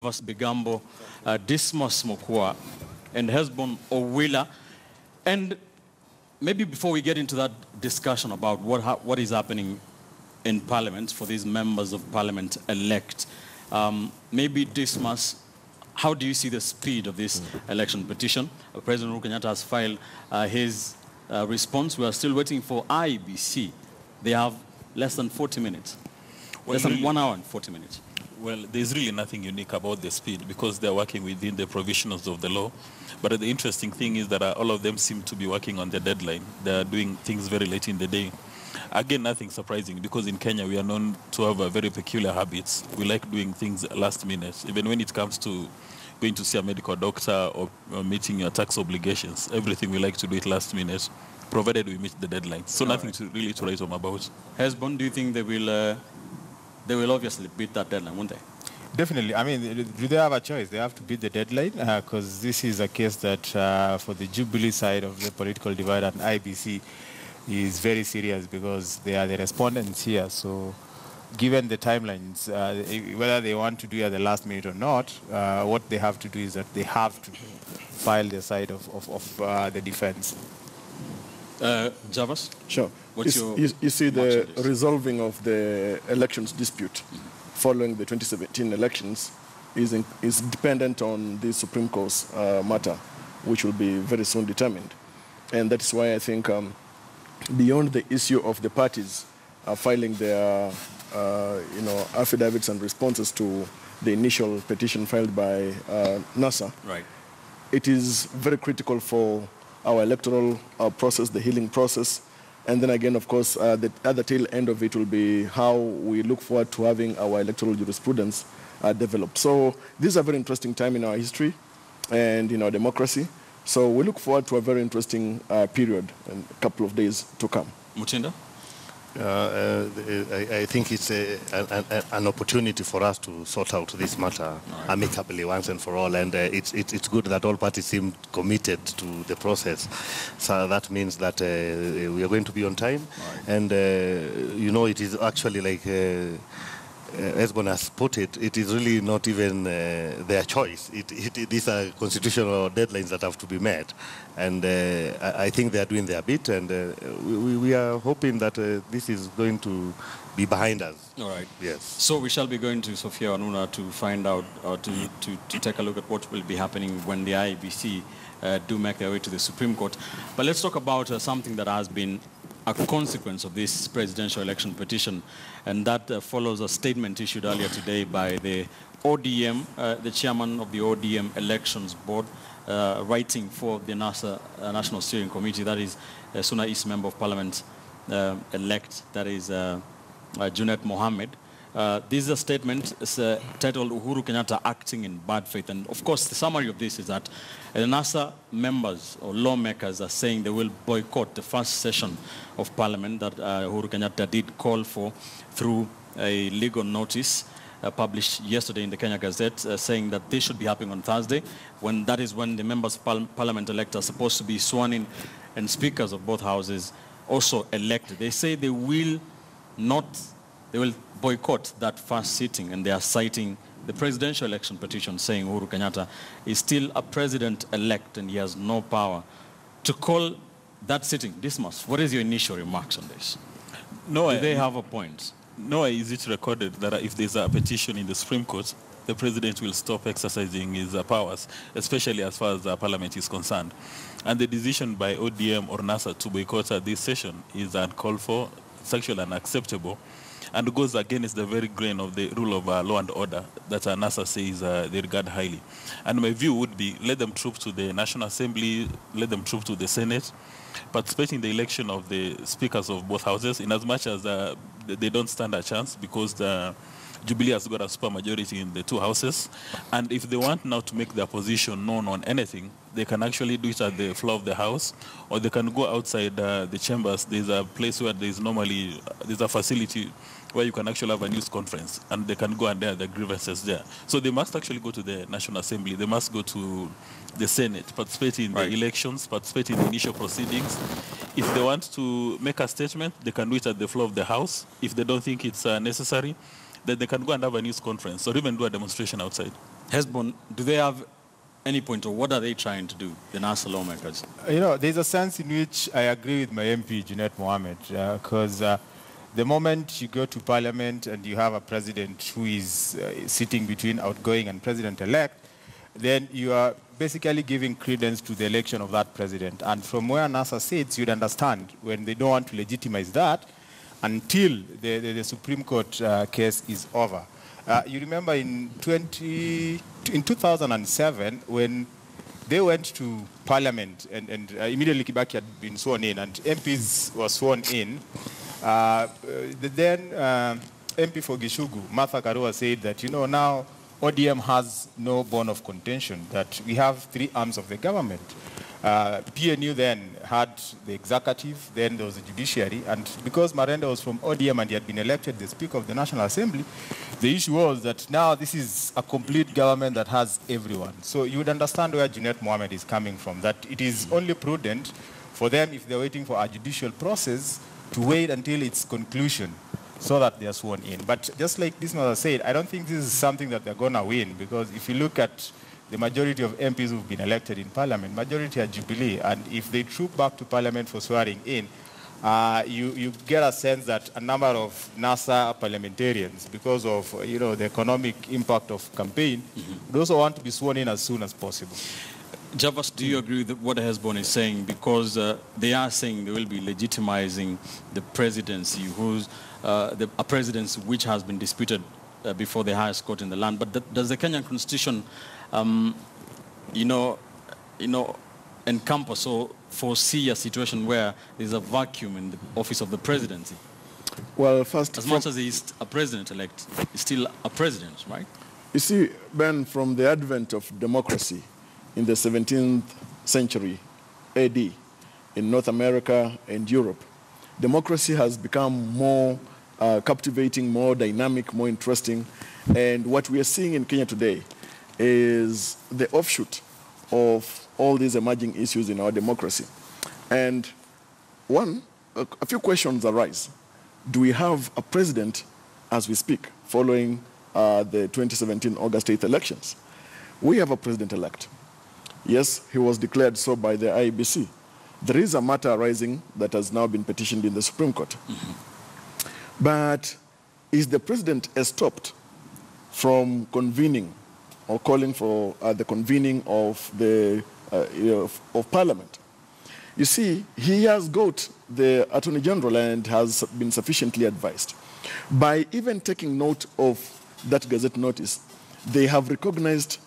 Javas Bigambo, Dismas Mokua, and Hesbon Owila. And maybe before we get into that discussion about what is happening in Parliament for these members of Parliament elect, maybe Dismas, how do you see the speed of this election petition? President Uhuru Kenyatta has filed his response. We are still waiting for IBC. They have less than 40 minutes. Well, less than 1 hour and 40 minutes. Well, there's really nothing unique about the speed because they're working within the provisions of the law. But the interesting thing is that all of them seem to be working on their deadline. They're doing things very late in the day. Again, nothing surprising because in Kenya we are known to have very peculiar habits. We like doing things last minute, even when it comes to going to see a medical doctor or meeting your tax obligations. Everything we like to do it last minute, provided we meet the deadline. So nothing really to write home about. Hesbon, do you think they will obviously beat that deadline, won't they? Definitely. I mean, do they have a choice? They have to beat the deadline because this is a case that for the Jubilee side of the political divide and IBC is very serious because they are the respondents here. So given the timelines, whether they want to do it at the last minute or not, what they have to do is that they have to file the side of the defense. Javas? Sure. You see the resolving of the elections dispute following the 2017 elections is dependent on the Supreme Court's matter, which will be very soon determined. And that is why I think beyond the issue of the parties filing their affidavits and responses to the initial petition filed by NASA, right, it is very critical for our electoral process, the healing process. And then again, of course, the other tail end of it will be how we look forward to having our electoral jurisprudence developed. So this is a very interesting time in our history and in our democracy. So we look forward to a very interesting period and a couple of days to come. Mutinda? I think it's an opportunity for us to sort out this matter amicably once and for all, and it's good that all parties seem committed to the process. So that means that we are going to be on time, and it is actually like as Bon has put it, it is really not even their choice. These are constitutional deadlines that have to be met. And I think they are doing their bit, and we are hoping that this is going to be behind us. All right. Yes. So we shall be going to Sophia Anuna to find out, or to take a look at what will be happening when the IBC do make their way to the Supreme Court. But let's talk about something that has been a consequence of this presidential election petition, and that follows a statement issued earlier today by the ODM, the chairman of the ODM Elections Board, writing for the National Steering Committee, that is Suna East Member of Parliament elect, that is Junet Mohammed. This is a statement titled Uhuru Kenyatta Acting in Bad Faith. And of course, the summary of this is that the NASA members or lawmakers are saying they will boycott the first session of Parliament that Uhuru Kenyatta did call for through a legal notice published yesterday in the Kenya Gazette, saying that this should be happening on Thursday, when that is when the members of Parliament elect are supposed to be sworn in and speakers of both houses also elected. They say they will boycott that first sitting, and they are citing the presidential election petition saying Uhuru Kenyatta is still a president-elect and he has no power to call that sitting. Dismas, what is your initial remarks on this? No, do they have a point? Nor is it recorded that if there's a petition in the Supreme Court, the president will stop exercising his powers, especially as far as the parliament is concerned. And the decision by ODM or NASA to boycott this session is uncalled for, it's actually unacceptable, and goes against the very grain of the rule of law and order that NASA says they regard highly. And my view would be, let them troop to the National Assembly, let them troop to the Senate, participate in the election of the speakers of both houses, in as much as they don't stand a chance because the Jubilee has got a super majority in the two houses. And if they want now to make their position known on anything, they can actually do it at the floor of the house, or they can go outside the chambers. There's a place where there's a facility where you can actually have a news conference, and they can go and air their grievances there. So they must actually go to the National Assembly. They must go to the Senate, participate in the elections, participate in the initial proceedings. If they want to make a statement, they can do it at the floor of the House. If they don't think it's necessary, then they can go and have a news conference or even do a demonstration outside. Hesbon, do they have any point, or what are they trying to do, the NASA lawmakers? You know, there's a sense in which I agree with my MP, Junet Mohammed, because the moment you go to Parliament and you have a president who is sitting between outgoing and president-elect, then you are basically giving credence to the election of that president. And from where NASA sits, you'd understand when they don't want to legitimize that until the Supreme Court case is over. You remember in 2007, when they went to Parliament and immediately Kibaki had been sworn in and MPs were sworn in, the then MP for Gishugu, Martha Karua, said that, you know, now ODM has no bone of contention, that we have three arms of the government. PNU then had the executive, then there was the judiciary, and because Marenda was from ODM and he had been elected the Speaker of the National Assembly, the issue was that now this is a complete government that has everyone. So you would understand where Junet Mohammed is coming from, that it is only prudent for them, if they're waiting for a judicial process, to wait until its conclusion so that they are sworn in. But just like this mother said, I don't think this is something that they're going to win, because if you look at the majority of MPs who've been elected in Parliament, majority are Jubilee, and if they troop back to Parliament for swearing in, you get a sense that a number of NASA parliamentarians, because of the economic impact of campaign, would also want to be sworn in as soon as possible. Javas, do you agree with what Hesbon is saying? Because they are saying they will be legitimizing the presidency, a presidency which has been disputed before the highest court in the land. But does the Kenyan Constitution, encompass or foresee a situation where there's a vacuum in the office of the presidency? Well, first, as much as he's a president-elect, he's still a president, right? You see, Ben, from the advent of democracy in the 17th century AD in North America and Europe, democracy has become more captivating, more dynamic, more interesting. And what we are seeing in Kenya today is the offshoot of all these emerging issues in our democracy. And a few questions arise. Do we have a president as we speak, following the 2017 August 8th elections? We have a president-elect. Yes, he was declared so by the IEBC. There is a matter arising that has now been petitioned in the Supreme Court. But is the president stopped from convening or calling for the convening of the of Parliament? You see, he has got the Attorney General and has been sufficiently advised. By even taking note of that Gazette notice, they have recognized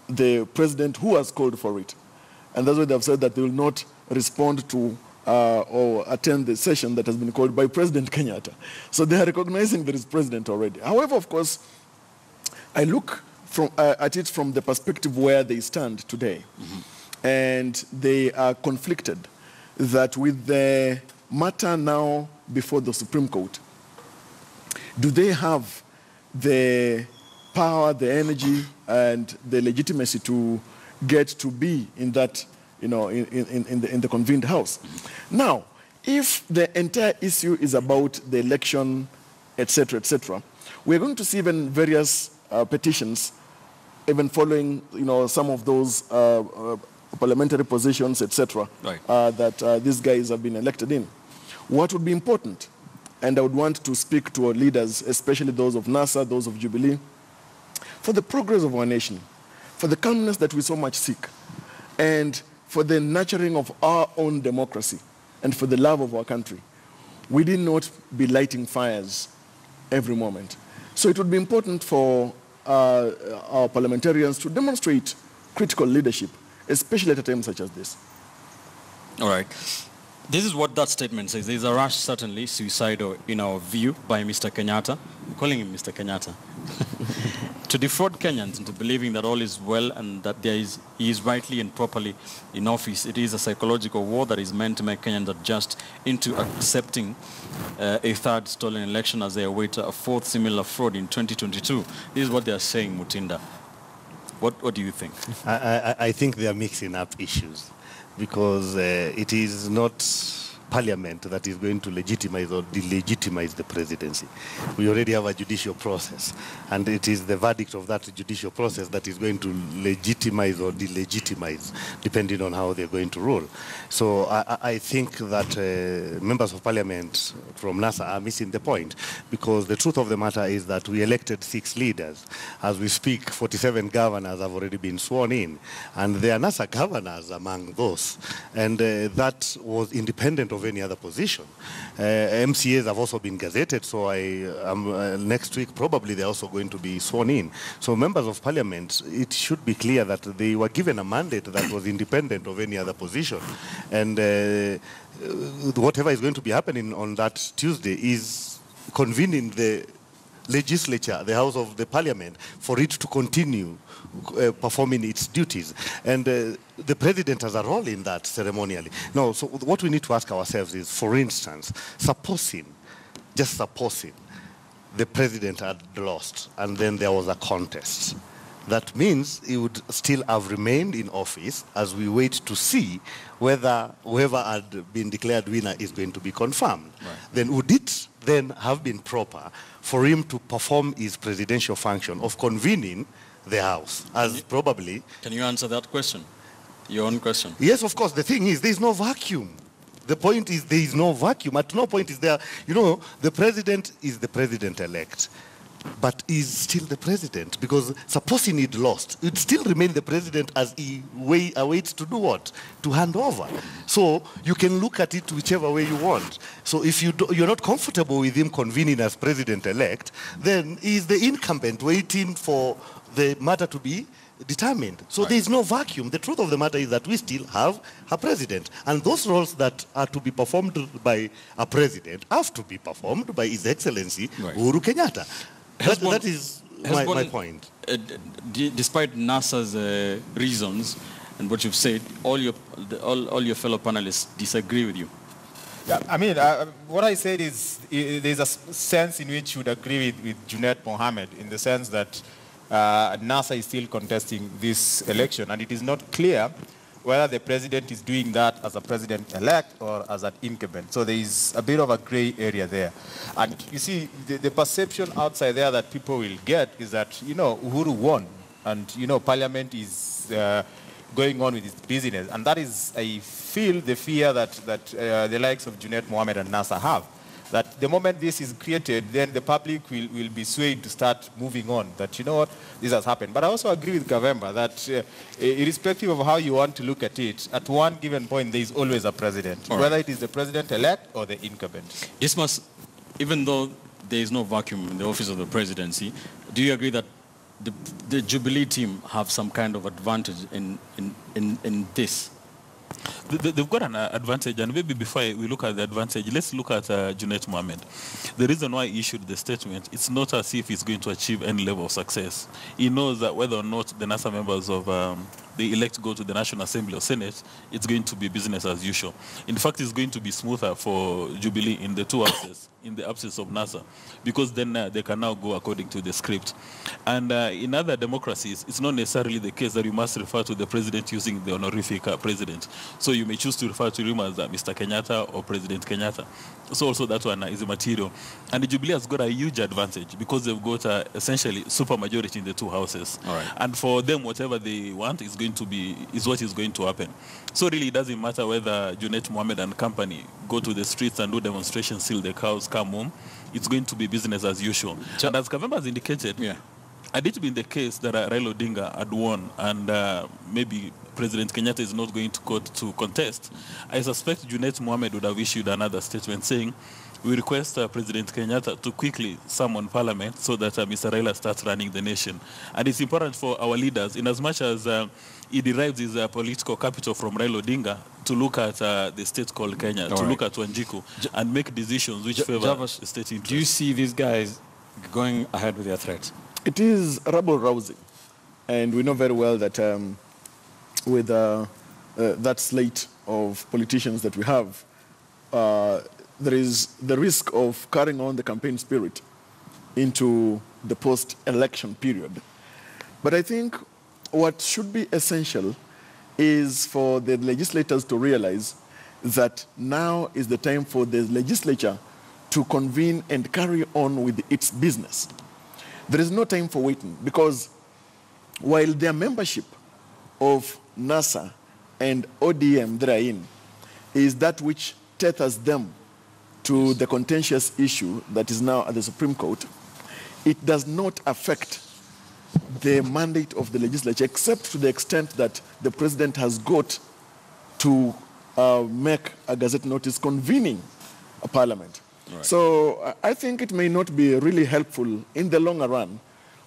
the president who has called for it. And that's why they have said that they will not respond to or attend the session that has been called by President Kenyatta. So they are recognizing there is president already. However, of course, I look at it from the perspective where they stand today. And they are conflicted that with the matter now before the Supreme Court, do they have the power, the energy, and the legitimacy to get to be in that, in the convened house? Now, if the entire issue is about the election, etc., we're going to see even various petitions, even following, some of those parliamentary positions, etc., right, that these guys have been elected in. What would be important, and I would want to speak to our leaders, especially those of NASA, those of Jubilee, for the progress of our nation, for the calmness that we so much seek, and for the nurturing of our own democracy, and for the love of our country, we did not be lighting fires every moment. So it would be important for our parliamentarians to demonstrate critical leadership, especially at a time such as this. All right. This is what that statement says. There's a rush, certainly suicidal in our view, by Mr. Kenyatta. I'm calling him Mr. Kenyatta. To defraud Kenyans into believing that all is well and that he is rightly and properly in office. It is a psychological war that is meant to make Kenyans adjust into accepting a third stolen election as they await a fourth similar fraud in 2022. This is what they are saying, Mutinda. What do you think? I think they are mixing up issues, because it is not parliament that is going to legitimize or delegitimize the presidency. We already have a judicial process, and it is the verdict of that judicial process that is going to legitimize or delegitimize, depending on how they're going to rule. So I think that members of parliament from NASA are missing the point, because the truth of the matter is that we elected 6 leaders. As we speak, 47 governors have already been sworn in, and there are NASA governors among those, and that was independent of any other position. MCAs have also been gazetted, so next week probably they're also going to be sworn in. So members of parliament, it should be clear that they were given a mandate that was independent of any other position, and whatever is going to be happening on that Tuesday is convening the legislature, the House of the Parliament, for it to continue performing its duties. And the president has a role in that ceremonially. Now, so what we need to ask ourselves is, for instance, just supposing, the president had lost and then there was a contest. That means he would still have remained in office as we wait to see whether whoever had been declared winner is going to be confirmed. Right. Then would it then have been proper for him to perform his presidential function of convening the House, as probably... Can you answer that question? Your own question? Yes, of course. The thing is, there is no vacuum. The point is, there is no vacuum. At no point is there... You know, the president is the president-elect, but is still the president, because supposing he'd lost, he'd still remain the president as he awaits to do what? To hand over. So you can look at it whichever way you want. So if you're not comfortable with him convening as president-elect, then he's the incumbent waiting for the matter to be determined. So right. There is no vacuum. The truth of the matter is that we still have a president. And those roles that are to be performed by a president have to be performed by His Excellency right. Uhuru Kenyatta. That is my point. Despite NASA's reasons and what you've said, all your fellow panelists disagree with you. Yeah, I mean, what I said is there's a sense in which you would agree with Junaid Mohammed, in the sense that NASA is still contesting this election, and it is not clear whether the president is doing that as a president-elect or as an incumbent. So there is a bit of a gray area there. And you see, the perception outside there that people will get is that, you know, Uhuru won, and, you know, Parliament is going on with its business. And that is, I feel, the fear that the likes of Junaid Mohammed and NASA have. That the moment this is created, then the public will be swayed to start moving on, that, you know what, this has happened. But I also agree with Kavemba that irrespective of how you want to look at it, at one given point, there is always a president, right. Whether it is the president-elect or the incumbent. This must, even though there is no vacuum in the office of the presidency, do you agree that the Jubilee team have some kind of advantage in this? They've got an advantage, and maybe before we look at the advantage, let's look at Junaid Mohammed. The reason why he issued the statement, it's not as if he's going to achieve any level of success. He knows that whether or not the NASA members of the elect go to the National Assembly or Senate, it's going to be business as usual. In fact, it's going to be smoother for Jubilee in the two houses, in the absence of NASA, because then they can now go according to the script. And in other democracies, it's not necessarily the case that you must refer to the president using the honorific president. So you may choose to refer to him as Mr. Kenyatta or President Kenyatta. So also that one is immaterial. And the Jubilee has got a huge advantage because they've got essentially supermajority in the two houses. All right. And for them, whatever they want is what is going to happen. So really, it doesn't matter whether Junaid Mohammed and company go to the streets and do demonstrations, seal the cows, come home. It's going to be business as usual. And as Kavemba has indicated, had it been the case that Raila Odinga had won and maybe President Kenyatta is not going to court to contest, I suspect Junaid Mohammed would have issued another statement saying, we request President Kenyatta to quickly summon Parliament so that Mr. Raila starts running the nation. And it's important for our leaders, in as much as he derives his political capital from Raila Odinga, to look at the state called Kenya, look at Wanjiku, and make decisions which favor the state interest. Do you see these guys going ahead with their threats? It is rabble-rousing. And we know very well that with that slate of politicians that we have, there is the risk of carrying on the campaign spirit into the post-election period. But I think what should be essential is for the legislators to realize that now is the time for the legislature to convene and carry on with its business. There is no time for waiting, because while their membership of NASA and ODM that are in is that which tethers them to the contentious issue that is now at the Supreme Court, it does not affect the mandate of the legislature, except to the extent that the president has got to make a gazette notice convening a parliament. Right. So I think it may not be really helpful in the longer run,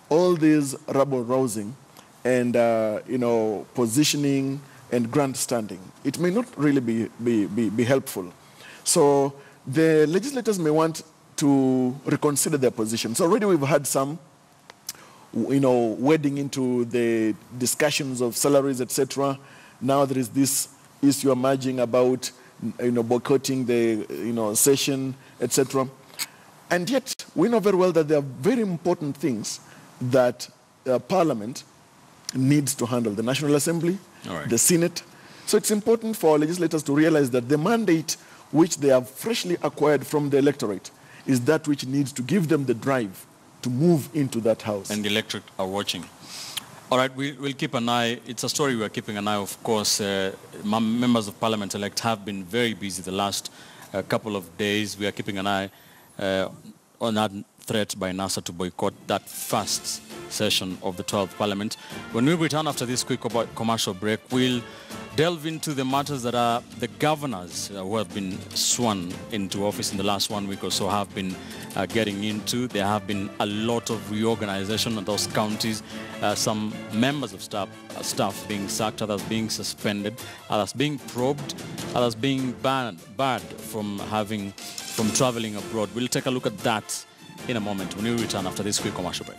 all this rabble-rousing and positioning and grandstanding. It may not really be helpful. So the legislators may want to reconsider their position. So already we've had some, wading into the discussions of salaries, etc. Now there is this issue emerging about, boycotting the, session, etc. And yet we know very well that there are very important things that Parliament needs to handle: the National Assembly, the Senate. So it's important for legislators to realize that the mandate which they have freshly acquired from the electorate is that which needs to give them the drive to move into that house. And the electorate are watching. All right, we'll keep an eye. It's a story we're keeping an eye, of course. Members of Parliament-elect have been very busy the last couple of days. We are keeping an eye on that threat by NASA to boycott that first session of the 12th Parliament. When we return after this quick commercial break, we'll delve into the matters that are the governors who have been sworn into office in the last 1 week or so have been getting into. There have been a lot of reorganization in those counties, some members of staff being sacked, others being suspended, others being probed, others being barred from traveling abroad. We'll take a look at that in a moment when we return after this quick commercial break.